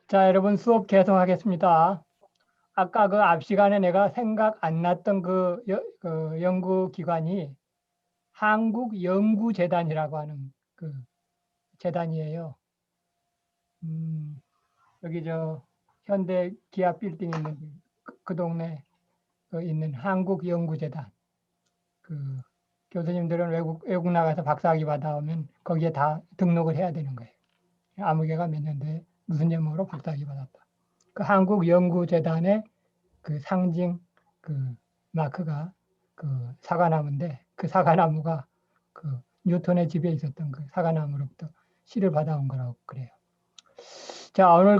자, 여러분 수업 계속하겠습니다. 아까 그 앞 시간에 내가 생각 안 났던 그 연구기관이 한국연구재단이라고 하는 그 재단이에요. 여기 저 현대 기아 빌딩 있는 그 동네 있는 한국연구재단. 그 교수님들은 외국 나가서 박사학위 받아오면 거기에 다 등록을 해야 되는 거예요. 아무 개가 몇 년도에 무슨 제목으로 박사학위 받았다. 그 한국연구재단의 그 상징 그 마크가 그 사과나무인데, 그 사과나무가 그 뉴턴의 집에 있었던 그 사과나무로부터 씨를 받아온 거라고 그래요. 자, 오늘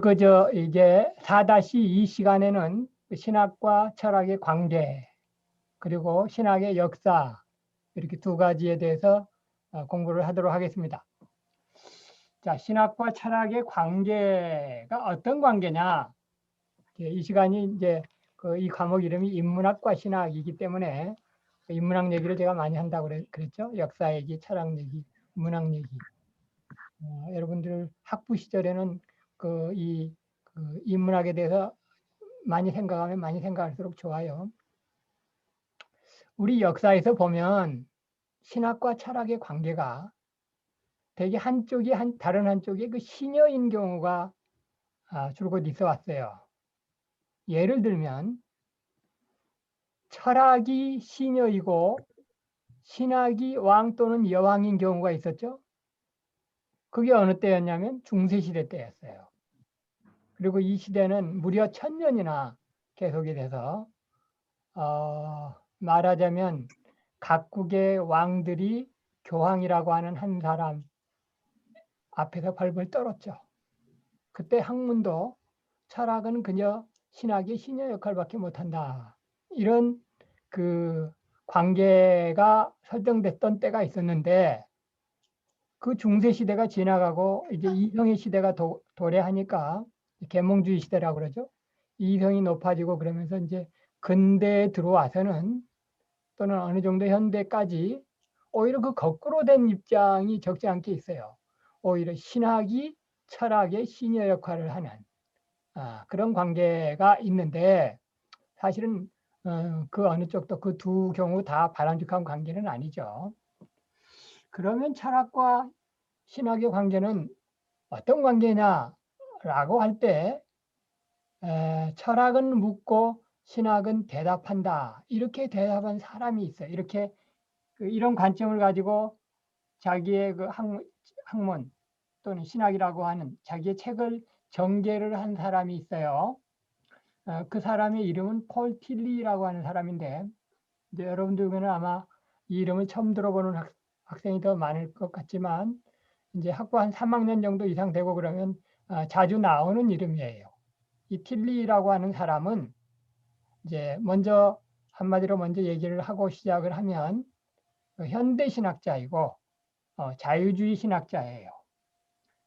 이제 4-2 시간에는 신학과 철학의 관계, 그리고 신학의 역사, 이렇게 두 가지에 대해서 공부를 하도록 하겠습니다. 자, 신학과 철학의 관계가 어떤 관계냐? 이 시간이 이제 이 과목 이름이 인문학과 신학이기 때문에 인문학 얘기를 제가 많이 한다고 그랬죠. 역사 얘기, 철학 얘기, 문학 얘기. 여러분들 학부 시절에는 이 인문학에 대해서 많이 생각하면 많이 생각할수록 좋아요. 우리 역사에서 보면 신학과 철학의 관계가 되게 다른 한쪽이 그 신여인 경우가 줄곧 있어 왔어요. 예를 들면 철학이 시녀이고 신학이 왕 또는 여왕인 경우가 있었죠. 그게 어느 때였냐면 중세시대 때였어요. 그리고 이 시대는 무려 1000년이나 계속이 돼서 말하자면 각국의 왕들이 교황이라고 하는 한 사람 앞에서 벌벌 떨었죠. 그때 학문도 철학은 그저 신학의 시녀 역할밖에 못한다. 이런 그 관계가 설정됐던 때가 있었는데, 그 중세 시대가 지나가고 이제 이성의 시대가 도래하니까 계몽주의 시대라고 그러죠. 이성이 높아지고 그러면서 이제 근대에 들어와서는, 또는 어느 정도 현대까지 오히려 그 거꾸로 된 입장이 적지 않게 있어요. 오히려 신학이 철학의 시녀 역할을 하는 그런 관계가 있는데, 사실은 그 어느 쪽도 그 두 경우 다 바람직한 관계는 아니죠. 그러면 철학과 신학의 관계는 어떤 관계냐라고 할 때, 철학은 묻고 신학은 대답한다. 이렇게 대답한 사람이 있어요. 이렇게 이런 관점을 가지고 자기의 그 학문 또는 신학이라고 하는 자기의 책을 전개를 한 사람이 있어요. 그 사람의 이름은 폴 틸리라고 하는 사람인데, 이제 여러분들 중에는 아마 이 이름을 처음 들어보는 학생이 더 많을 것 같지만, 이제 학부 한 3학년 정도 이상 되고 그러면 자주 나오는 이름이에요. 이 틸리라고 하는 사람은 이제 한마디로 먼저 얘기를 하고 시작을 하면 현대 신학자이고 자유주의 신학자예요.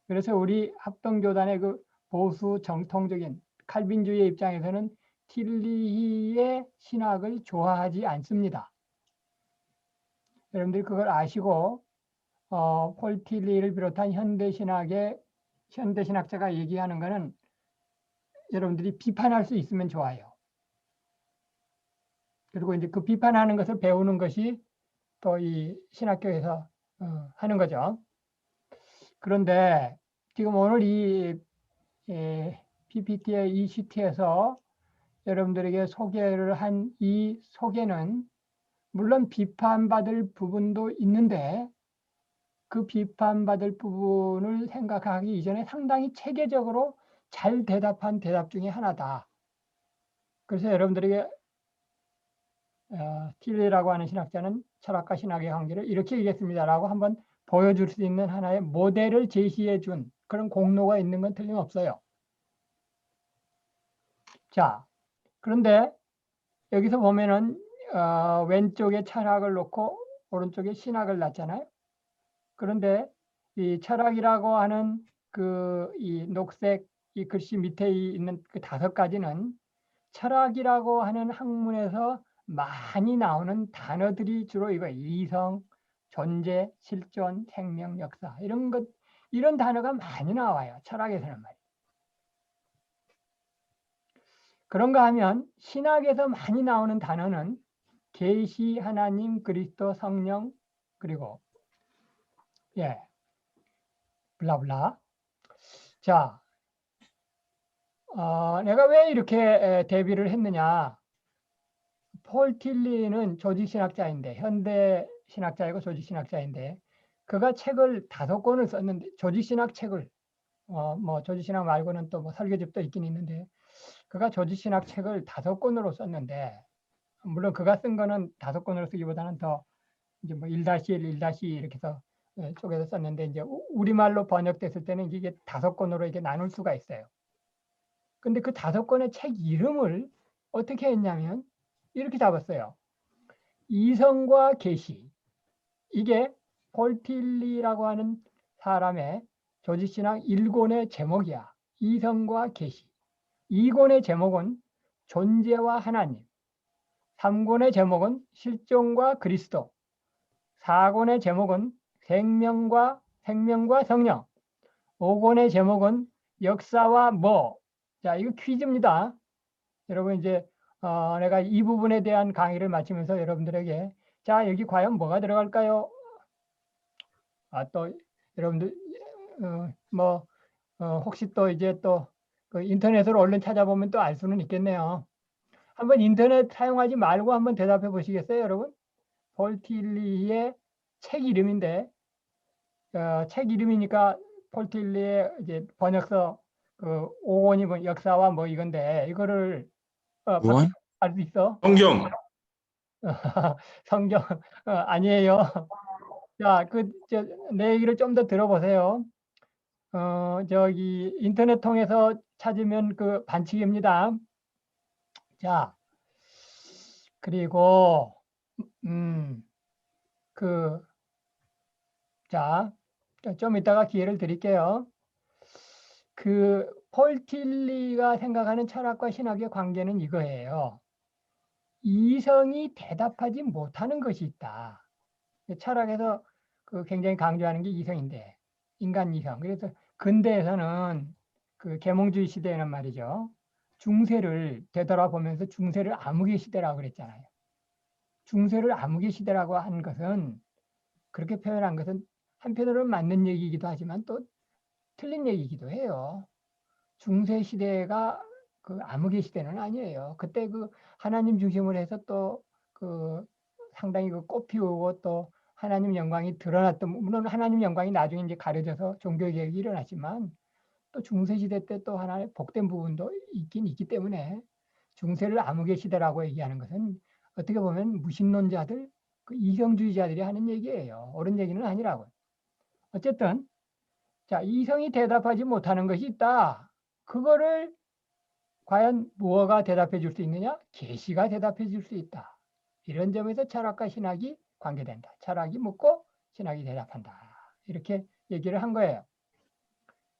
그래서 우리 합동교단의 그 보수 정통적인 칼빈주의 입장에서는 틸리의 신학을 좋아하지 않습니다. 여러분들이 그걸 아시고 폴 틸리를 비롯한 현대 신학자가 얘기하는 것은 여러분들이 비판할 수 있으면 좋아요. 그리고 이제 그 비판하는 것을 배우는 것이 또 이 신학교에서 하는 거죠. 그런데 지금 오늘 이 PPT의 이 시트에서 여러분들에게 소개를 한 이 소개는 물론 비판받을 부분도 있는데, 그 비판받을 부분을 생각하기 이전에 상당히 체계적으로 잘 대답한 대답 중에 하나다. 그래서 여러분들에게 틸리라고 하는 신학자는 철학과 신학의 관계를 이렇게 얘기했습니다라고 한번 보여줄 수 있는 하나의 모델을 제시해 준 그런 공로가 있는 건 틀림없어요. 자, 그런데 여기서 보면은 왼쪽에 철학을 놓고 오른쪽에 신학을 놨잖아요. 그런데 이 철학이라고 하는 이 녹색 이 글씨 밑에 있는 그 5가지는 철학이라고 하는 학문에서 많이 나오는 단어들이 주로 이거 이성, 존재, 실존, 생명, 역사 이런 단어가 많이 나와요. 철학에서는 말이에요. 그런가 하면 신학에서 많이 나오는 단어는 계시, 하나님, 그리스도, 성령, 그리고 블라블라. 자, 내가 왜 이렇게 대비를 했느냐? 폴 틸리는 조직신학자인데, 현대 신학자이고 조직신학자인데, 그가 책을 5권을 썼는데, 조직신학 책을, 뭐 조직신학 말고는 또 뭐 설교집도 있긴 있는데, 그가 조직신학 책을 5권으로 썼는데, 물론 그가 쓴 거는 5권으로 쓰기보다는 더 이제 뭐 1-1, 1-2 이렇게 해서 쪼개서 썼는데, 이제 우리말로 번역됐을 때는 이게 5권으로 이렇게 나눌 수가 있어요. 근데 그 5권의 책 이름을 어떻게 했냐면 이렇게 잡았어요. 이성과 계시. 이게 폴 틸리라고 하는 사람의 조직신학 1권의 제목이야. 이성과 계시. 2권의 제목은 존재와 하나님. 3권의 제목은 실존과 그리스도. 4권의 제목은 생명과 성령. 5권의 제목은 역사와 뭐. 자, 이거 퀴즈입니다. 여러분 이제 내가 이 부분에 대한 강의를 마치면서 여러분들에게 자, 여기 과연 뭐가 들어갈까요? 또 여러분들 혹시 또 이제 또 그 인터넷으로 얼른 찾아보면 또 알 수는 있겠네요. 한번 인터넷 사용하지 말고 한번 대답해 보시겠어요, 여러분? 폴 틸리의 책 이름인데 책 이름이니까 폴 틸리의 이제 번역서 그 5권이 뭐 역사와 뭐 이건데 이거를 밖에 원? 알 수 있어? 성경. 성경 아니에요. 자, 내 얘기를 좀 더 들어보세요. 저기 인터넷 통해서 찾으면 그 반칙입니다. 자, 그리고 자, 좀 이따가 기회를 드릴게요. 폴 틸리가 생각하는 철학과 신학의 관계는 이거예요. 이성이 대답하지 못하는 것이 있다. 철학에서 굉장히 강조하는 게 이성인데, 인간 이성. 그래서 근대에서는 그 계몽주의 시대에는 말이죠. 중세를 되돌아보면서 중세를 암흑의 시대라고 그랬잖아요. 중세를 암흑의 시대라고 한 것은 그렇게 표현한 것은 한편으로는 맞는 얘기이기도 하지만 또 틀린 얘기이기도 해요. 중세 시대가 그 암흑의 시대는 아니에요. 그때 그 하나님 중심으로 해서 또 그 상당히 그 꽃피우고 또 하나님 영광이 드러났던, 물론 하나님 영광이 나중에 이제 가려져서 종교개혁이 일어났지만 또 중세 시대 때 또 하나의 복된 부분도 있긴 있기 때문에 중세를 암흑의 시대라고 얘기하는 것은 어떻게 보면 무신론자들, 그 이성주의자들이 하는 얘기예요. 옳은 얘기는 아니라고요. 어쨌든 자, 이성이 대답하지 못하는 것이 있다. 그거를 과연 무엇가 대답해 줄 수 있느냐? 계시가 대답해 줄 수 있다. 이런 점에서 철학과 신학이 관계된다. 철학이 묻고 신학이 대답한다. 이렇게 얘기를 한 거예요.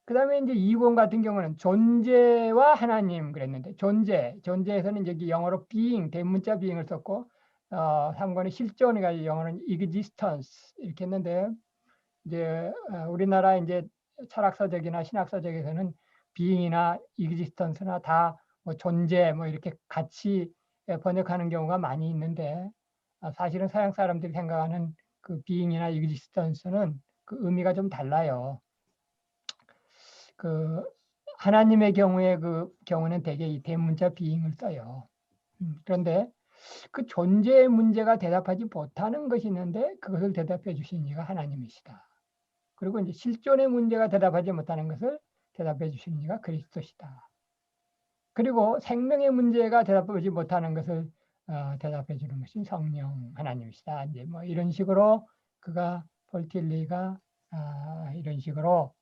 그 다음에 이제 2권 같은 경우는 존재와 하나님 그랬는데, 존재에서는 여기 영어로 being, 대문자 being을 썼고, 3권의 실존이가 영어는 existence 이렇게 했는데, 이제 우리나라 이제 철학서적이나 신학서적에서는 being이나 existence나 다 뭐 존재 뭐 이렇게 같이 번역하는 경우가 많이 있는데, 사실은 서양 사람들이 생각하는 그 being이나 existence는 그 의미가 좀 달라요. 그 하나님의 경우는 대개 이 대문자 being을 써요. 그런데 그 존재의 문제가 대답하지 못하는 것이 있는데 그것을 대답해 주신 이가 하나님이시다. 그리고 이제 실존의 문제가 대답하지 못하는 것을 대답해 주신 이가 그리스도시다. 그리고 생명의 문제가 대답하지 못하는 것을 대답해 주는 것이 성령 하나님이시다. 이제 뭐 이런 식으로 폴 틸리가 이런 식으로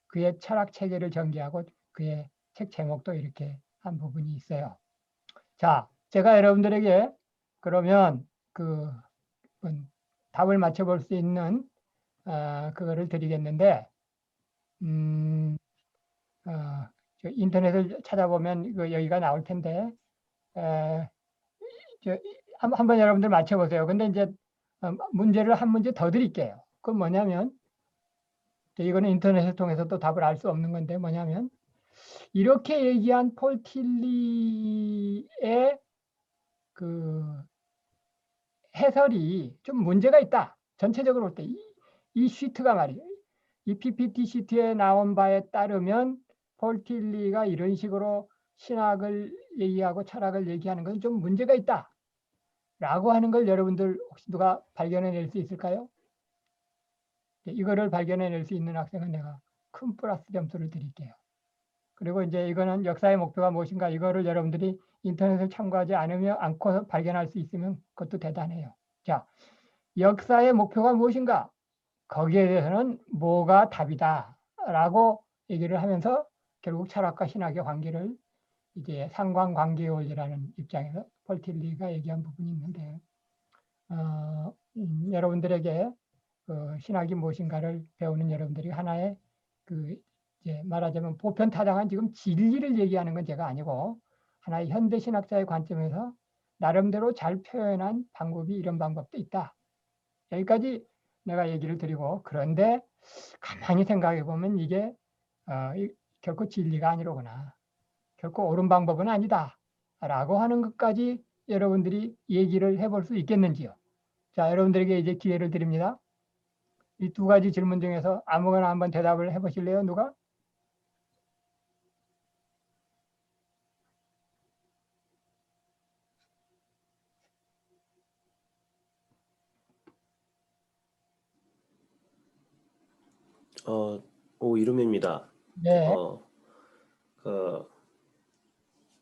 그의 철학 체계를 전개하고 그의 책 제목도 이렇게 한 부분이 있어요. 자, 제가 여러분들에게 그러면 답을 맞춰볼 수 있는 그거를 드리겠는데, 인터넷을 찾아보면 여기가 나올 텐데, 한번 여러분들 맞춰보세요. 근데 이제 문제를 한 문제 더 드릴게요. 그건 뭐냐면, 이거는 인터넷을 통해서 또 답을 알 수 없는 건데 뭐냐면, 이렇게 얘기한 폴 틸리의 그 해설이 좀 문제가 있다. 전체적으로 볼 때 이 시트가 말이에요. 이 PPT 시트에 나온 바에 따르면 폴 틸리가 이런 식으로 신학을 얘기하고 철학을 얘기하는 건 좀 문제가 있다. 라고 하는 걸 여러분들 혹시 누가 발견해낼 수 있을까요? 이거를 발견해낼 수 있는 학생은 내가 큰 플러스 점수를 드릴게요. 그리고 이제 이거는 역사의 목표가 무엇인가 이거를 여러분들이 인터넷을 참고하지 않고 발견할 수 있으면 그것도 대단해요. 자, 역사의 목표가 무엇인가? 거기에 대해서는 뭐가 답이다 라고 얘기를 하면서 결국 철학과 신학의 관계를 이제 상관관계 원리라는 입장에서 폴 틸리가 얘기한 부분이 있는데 여러분들에게 그 신학이 무엇인가를 배우는 여러분들이 하나의 그 이제 말하자면 보편타당한 지금 진리를 얘기하는 건 제가 아니고 하나의 현대 신학자의 관점에서 나름대로 잘 표현한 방법이 이런 방법도 있다. 여기까지 내가 얘기를 드리고 그런데 가만히 생각해 보면 이게 결코 진리가 아니로구나. 결코 옳은 방법은 아니다. 라고 하는 것까지 여러분들이 얘기를 해볼 수 있겠는지요. 자, 여러분들에게 이제 기회를 드립니다. 이 두 가지 질문 중에서 아무거나 한번 대답을 해보실래요? 누가? 오이름입니다. 네,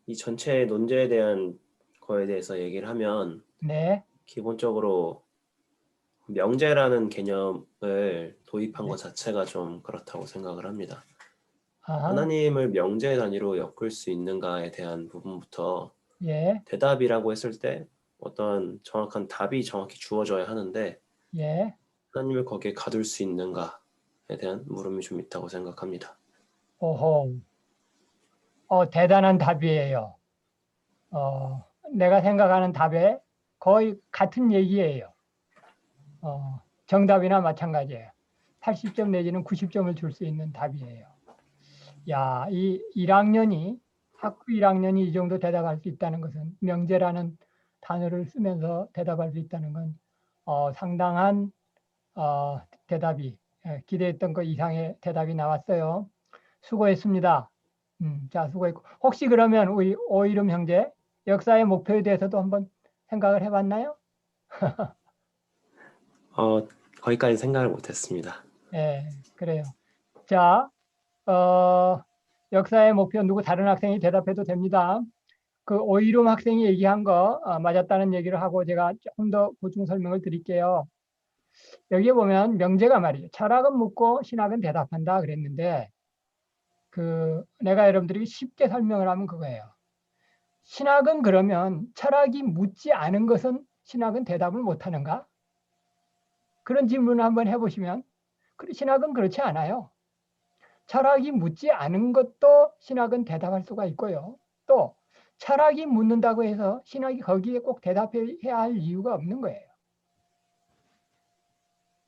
이 전체 논제에 대한 거에 대해서 얘기를 하면 네, 기본적으로 명제라는 개념을 도입한 네. 것 자체가 좀 그렇다고 생각을 합니다. 아하, 하나님을 명제 단위로 엮을 수 있는가에 대한 부분부터 예, 대답이라고 했을 때 어떤 정확한 답이 정확히 주어져야 하는데 예, 하나님을 거기에 가둘 수 있는가에 대한 물음이 좀 있다고 생각합니다. 오호, 대단한 답이에요. 내가 생각하는 답에 거의 같은 얘기예요. 정답이나 마찬가지예요. 80점 내지는 90점을 줄 수 있는 답이에요. 야, 이 1학년이 학부 1학년이 이 정도 대답할 수 있다는 것은 명제라는 단어를 쓰면서 대답할 수 있다는 건 상당한 대답이 기대했던 것 이상의 대답이 나왔어요. 수고했습니다. 자, 수고했고 혹시 그러면 우리 오이름 형제 역사의 목표에 대해서도 한번 생각을 해봤나요? 거기까지 생각을 못했습니다. 예, 그래요. 자, 역사의 목표 누구 다른 학생이 대답해도 됩니다. 그 오이름 학생이 얘기한 거 맞았다는 얘기를 하고 제가 조금 더 보충 설명을 드릴게요. 여기에 보면 명제가 말이에요. 철학은 묻고 신학은 대답한다 그랬는데 그 내가 여러분들에게 쉽게 설명을 하면 그거예요. 신학은 그러면 철학이 묻지 않은 것은 신학은 대답을 못하는가? 그런 질문을 한번 해보시면 신학은 그렇지 않아요. 철학이 묻지 않은 것도 신학은 대답할 수가 있고요. 또 철학이 묻는다고 해서 신학이 거기에 꼭 대답해야 할 이유가 없는 거예요.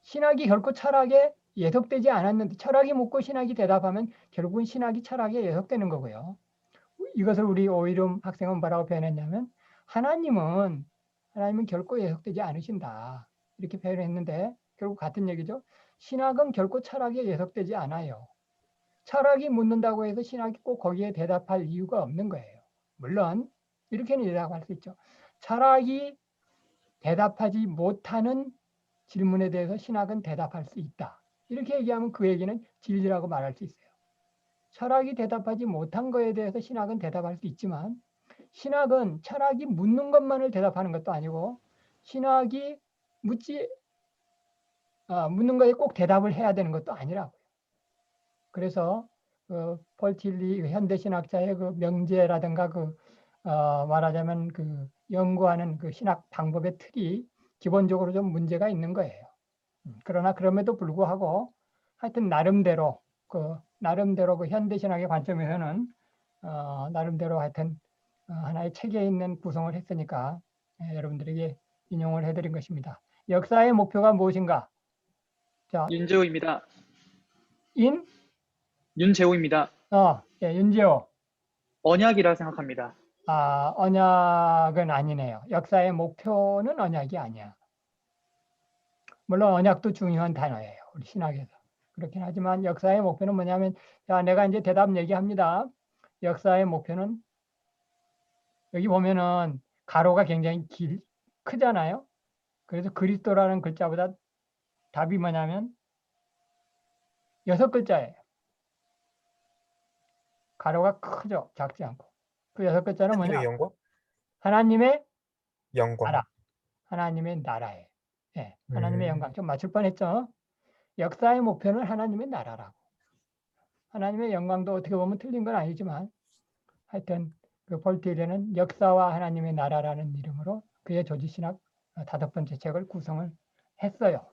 신학이 결코 철학에 예속되지 않았는데 철학이 묻고 신학이 대답하면 결국은 신학이 철학에 예속되는 거고요. 이것을 우리 오이름 학생은 뭐라고 표현했냐면 하나님은 결코 예속되지 않으신다. 이렇게 표현했는데 결국 같은 얘기죠. 신학은 결코 철학에 예속되지 않아요. 철학이 묻는다고 해서 신학이 꼭 거기에 대답할 이유가 없는 거예요. 물론 이렇게는 대답할 수 있죠. 철학이 대답하지 못하는 질문에 대해서 신학은 대답할 수 있다. 이렇게 얘기하면 그 얘기는 진리라고 말할 수 있어요. 철학이 대답하지 못한 거에 대해서 신학은 대답할 수 있지만 신학은 철학이 묻는 것만을 대답하는 것도 아니고 신학이 묻는 거에 꼭 대답을 해야 되는 것도 아니라고요. 그래서 폴 틸리 현대신학자의 그 명제라든가 말하자면 그 연구하는 그 신학 방법의 틀이 기본적으로 좀 문제가 있는 거예요. 그러나 그럼에도 불구하고 하여튼 나름대로 그 현대신학의 관점에서는 나름대로 하여튼 하나의 책에 있는 구성을 했으니까 여러분들에게 인용을 해드린 것입니다. 역사의 목표가 무엇인가? 자, 윤재호입니다. 인 윤재호입니다. 예, 윤지호. 언약이라 생각합니다. 언약은 아니네요. 역사의 목표는 언약이 아니야. 물론 언약도 중요한 단어예요. 우리 신학에서. 그렇긴 하지만 역사의 목표는 뭐냐면, 자, 내가 이제 대답 얘기합니다. 역사의 목표는 여기 보면은 가로가 굉장히 크잖아요. 그래서 그리스도라는 글자보다 답이 뭐냐면 6글자예요. 가로가 크죠. 작지 않고. 그 6글자는 뭐냐? 하나님의 영광? 하나님의 영광. 나라. 하나님의 나라예요. 예, 하나님의 음. 영광. 좀 맞출 뻔했죠. 역사의 목표는 하나님의 나라라고. 하나님의 영광도 어떻게 보면 틀린 건 아니지만 하여튼 그 볼테이르는 역사와 하나님의 나라라는 이름으로 그의 조지신학 5번째 책을 구성을 했어요.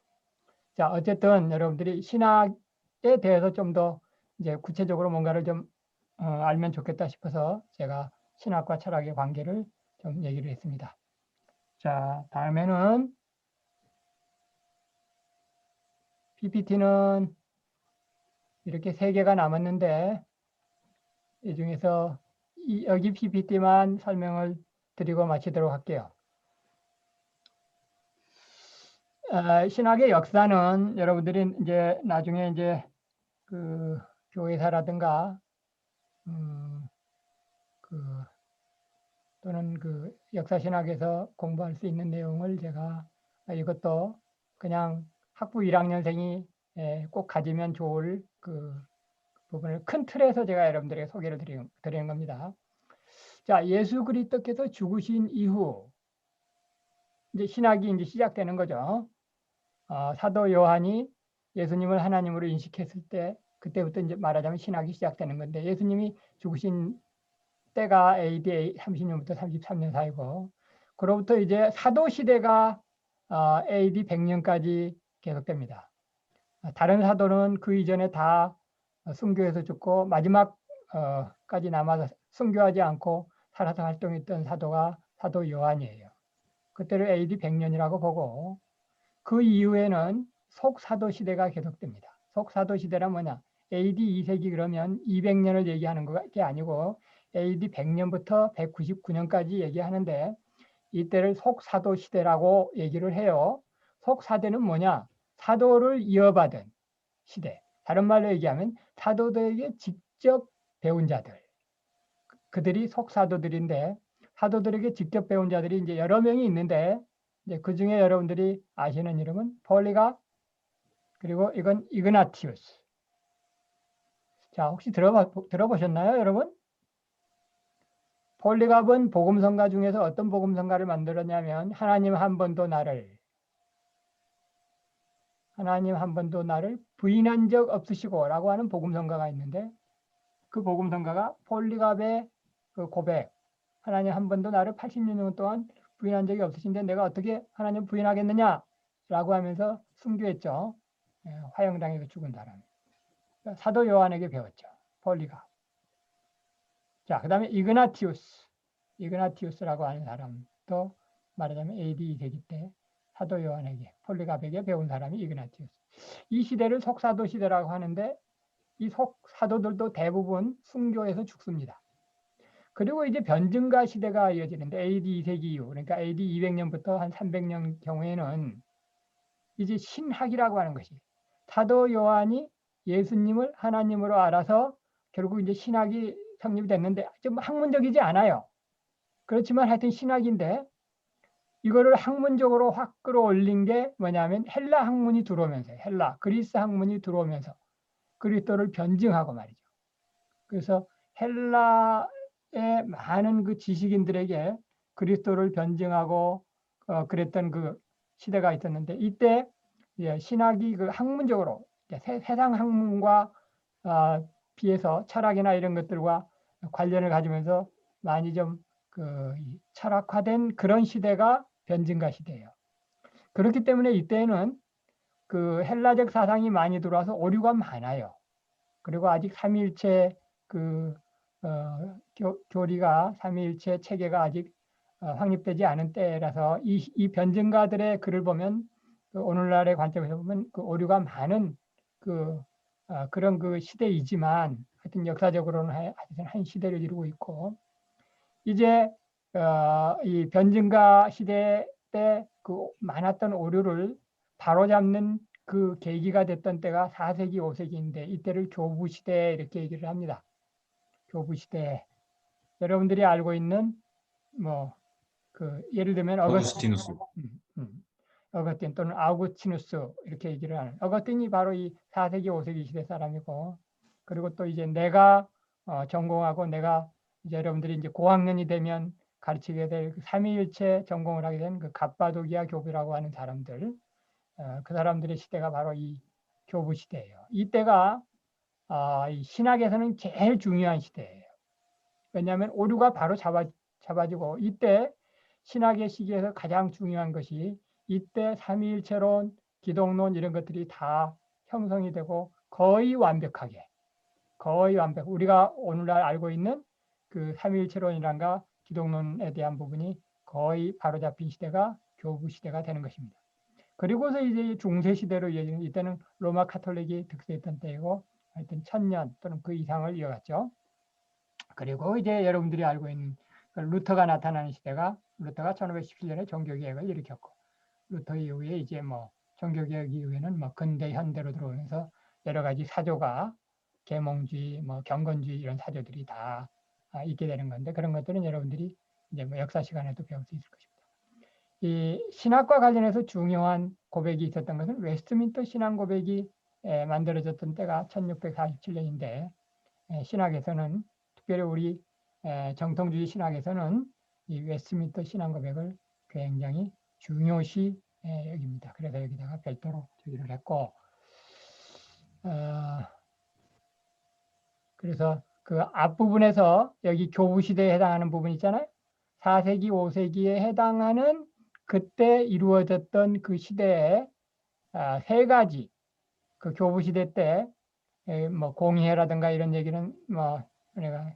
자, 어쨌든 여러분들이 신학에 대해서 좀 더 이제 구체적으로 뭔가를 좀 알면 좋겠다 싶어서 제가 신학과 철학의 관계를 좀 얘기를 했습니다. 자, 다음에는 PPT는 이렇게 3개가 남았는데 이 중에서 여기 PPT만 설명을 드리고 마치도록 할게요. 신학의 역사는 여러분들이 이제 나중에 이제 그 교회사라든가 또는 그 역사신학에서 공부할 수 있는 내용을 제가 이것도 그냥 학부 1학년생이 꼭 가지면 좋을 그 부분을 큰 틀에서 제가 여러분들에게 소개를 드리는 겁니다. 자, 예수 그리스도께서 죽으신 이후 이제 신학이 이제 시작되는 거죠. 사도 요한이 예수님을 하나님으로 인식했을 때 그때부터 이제 말하자면 신학이 시작되는 건데 예수님이 죽으신 때가 AD 30년부터 33년 사이고 그로부터 이제 사도 시대가 AD 100년까지 계속됩니다. 다른 사도는 그 이전에 다 순교해서 죽고 마지막까지 남아서 순교하지 않고 살아서 활동했던 사도가 사도 요한이에요. 그때를 AD 100년이라고 보고 그 이후에는 속사도 시대가 계속됩니다. 속사도 시대란 뭐냐? AD 2세기 그러면 200년을 얘기하는 게 아니고 AD 100년부터 199년까지 얘기하는데 이때를 속사도 시대라고 얘기를 해요. 속사대는 뭐냐? 사도를 이어받은 시대. 다른 말로 얘기하면 사도들에게 직접 배운 자들. 그들이 속사도들인데 사도들에게 직접 배운 자들이 이제 여러 명이 있는데 이제 그 중에 여러분들이 아시는 이름은 폴리갑 그리고 이건 이그나티우스. 자, 혹시 들어보셨나요, 여러분? 폴리갑은 복음성가 중에서 어떤 복음성가를 만들었냐면 하나님 한 번도 나를 부인한 적 없으시고 라고 하는 복음성가가 있는데 그 복음성가가 폴리갑의 그 고백 하나님 한 번도 나를 80년 동안 부인한 적이 없으신데 내가 어떻게 하나님 부인하겠느냐 라고 하면서 순교했죠. 화형당해서 죽은 사람. 사도 요한에게 배웠죠. 폴리갑. 자, 그 다음에 이그나티우스라고 하는 사람도 말하자면 AD 2세기 때 사도 요한에게 폴리갑에게 배운 사람이 이그나티우스. 이 시대를 속사도 시대라고 하는데 이 속사도들도 대부분 순교해서 죽습니다. 그리고 이제 변증가 시대가 이어지는데 AD 2세기 이후 그러니까 AD 200년부터 한 300년 경우에는 이제 신학이라고 하는 것이 사도 요한이 예수님을 하나님으로 알아서 결국 이제 신학이 성립이 됐는데 좀 학문적이지 않아요. 그렇지만 하여튼 신학인데 이거를 학문적으로 확 끌어올린 게 뭐냐면 헬라 학문이 들어오면서 그리스 학문이 들어오면서 그리스도를 변증하고 말이죠. 그래서 헬라의 많은 그 지식인들에게 그리스도를 변증하고 그랬던 그 시대가 있었는데 이때 신학이 그 학문적으로 세상 학문과 비해서 철학이나 이런 것들과 관련을 가지면서 많이 좀 그 철학화된 그런 시대가 변증가 시대예요. 그렇기 때문에 이때는 그 헬라적 사상이 많이 들어와서 오류가 많아요. 그리고 아직 삼위일체 그 교리가 삼위일체 체계가 아직 확립되지 않은 때라서 이 변증가들의 글을 보면 그 오늘날의 관점에서 보면 그 오류가 많은 그런 그 시대이지만 하여튼 역사적으로는 하여튼 한 시대를 이루고 있고 이제 이 변증가 시대 때 그 많았던 오류를 바로잡는 그 계기가 됐던 때가 4세기, 5세기인데 이때를 교부시대 이렇게 얘기를 합니다. 교부시대. 여러분들이 알고 있는 뭐 그 예를 들면 어거스티누스. 어거스틴 또는 아우구스티누스 이렇게 얘기를 하는 어거스틴이 바로 이 4세기, 5세기 시대 사람이고 그리고 또 이제 내가 전공하고 내가 이제 여러분들이 이제 고학년이 되면 가르치게 될 그 삼위일체 전공을 하게 된 그 갑바도기아 교부라고 하는 사람들 그 사람들의 시대가 바로 이 교부 시대예요. 이때가 이 신학에서는 제일 중요한 시대예요. 왜냐하면 오류가 바로 잡아지고 이때 신학의 시기에서 가장 중요한 것이 이때 삼위일체론, 기독론 이런 것들이 다 형성이 되고 거의 완벽 우리가 오늘날 알고 있는 그 삼위일체론이란가 기독론에 대한 부분이 거의 바로잡힌 시대가 교부 시대가 되는 것입니다. 그리고서 이제 중세 시대로 이어지는 이때는 로마 카톨릭이 득세했던 때이고 하여튼 1000년 또는 그 이상을 이어갔죠. 그리고 이제 여러분들이 알고 있는 루터가 나타나는 시대가 루터가 1517년에 종교개혁을 일으켰고 루터 이후에 이제 뭐 종교개혁 이후에는 뭐 근대 현대로 들어오면서 여러 가지 사조가 계몽주의, 뭐 경건주의 이런 사조들이 다 있게 되는 건데 그런 것들은 여러분들이 이제 뭐 역사 시간에도 배울 수 있을 것입니다. 이 신학과 관련해서 중요한 고백이 있었던 것은 웨스트민스터 신앙 고백이 만들어졌던 때가 1647년인데 신학에서는 특별히 우리 정통주의 신학에서는 이 웨스트민스터 신앙 고백을 굉장히 중요시 여깁니다. 그래서 여기다가 별도로 저기를 했고 그래서 그 앞부분에서 여기 교부 시대에 해당하는 부분 있잖아요. 4세기, 5세기에 해당하는 그때 이루어졌던 그 시대에 세 가지 그 교부 시대 때 뭐 공의회라든가 이런 얘기는 뭐 내가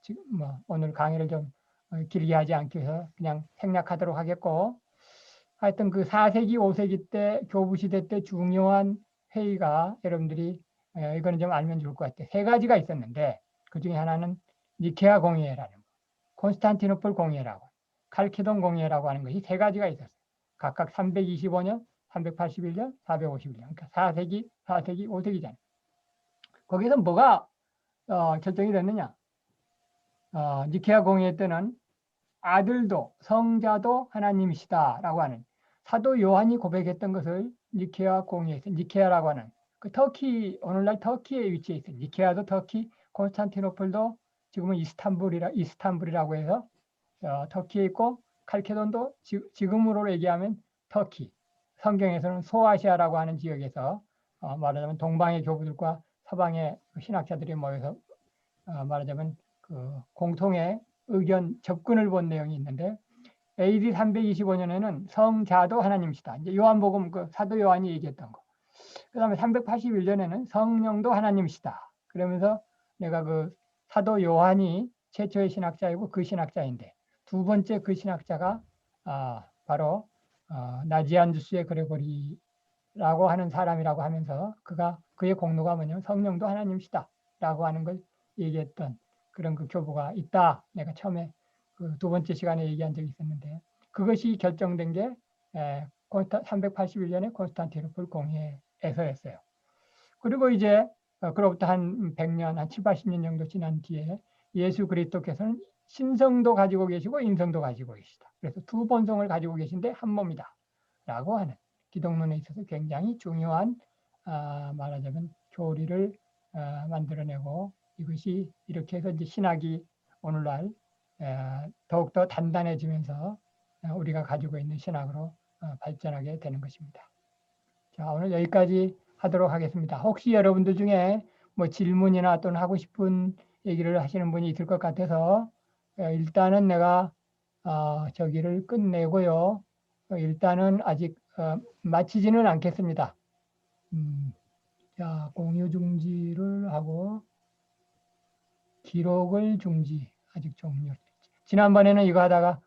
지금 뭐 오늘 강의를 좀 길게 하지 않기 위해서 그냥 생략하도록 하겠고 하여튼 그 4세기, 5세기 때 교부 시대 때 중요한 회의가 여러분들이 이거는 좀 알면 좋을 것 같아요. 세 가지가 있었는데 그 중에 하나는 니케아 공의회라는 거, 콘스탄티노플 공의회라고, 칼케돈 공의회라고 하는 것이 세 가지가 있었어요. 각각 325년, 381년, 451년. 그러니까 4세기, 5세기잖아요. 거기서 뭐가 결정이 됐느냐? 니케아 공의회 때는 아들도 성자도 하나님이시다라고 하는 사도 요한이 고백했던 것을 니케아 공의회에서 니케아라고 하는 그 터키 오늘날 터키에 위치해 있어요. 니케아도 터키, 콘스탄티노플도 지금은 이스탄불이라고 해서 터키에 있고 칼케돈도 지금으로 얘기하면 터키. 성경에서는 소아시아라고 하는 지역에서 말하자면 동방의 교부들과 서방의 신학자들이 모여서 말하자면 그 공통의 의견 접근을 본 내용이 있는데 AD 325년에는 성자도 하나님이시다. 이제 요한복음 그 사도 요한이 얘기했던 거. 그다음에 381년에는 성령도 하나님이시다. 그러면서 내가 그 사도 요한이 최초의 신학자이고 그 신학자인데 두 번째 그 신학자가 바로 나지안주스의 그레고리라고 하는 사람이라고 하면서 그의 공로가 뭐냐면 성령도 하나님이시다라고 하는 걸 얘기했던 그런 그 교부가 있다. 내가 처음에 그 두 번째 시간에 얘기한 적이 있었는데 그것이 결정된 게 381년에 콘스탄티노플 공의회에서였어요. 그리고 이제 그로부터 한 100년, 한 7, 80년 정도 지난 뒤에 예수 그리스도께서는 신성도 가지고 계시고 인성도 가지고 계시다. 그래서 두 본성을 가지고 계신데 한 몸이다. 라고 하는 기독론에 있어서 굉장히 중요한 말하자면 교리를 만들어내고 이것이 이렇게 해서 이제 신학이 오늘날 더욱더 단단해지면서 우리가 가지고 있는 신학으로 발전하게 되는 것입니다. 자, 오늘 여기까지 하도록 하겠습니다. 혹시 여러분들 중에 뭐 질문이나 또는 하고 싶은 얘기를 하시는 분이 있을 것 같아서 일단은 내가 저기를 끝내고요. 일단은 아직 마치지는 않겠습니다. 자, 공유 중지를 하고 기록을 중지 아직 종료. 지난번에는 이거 하다가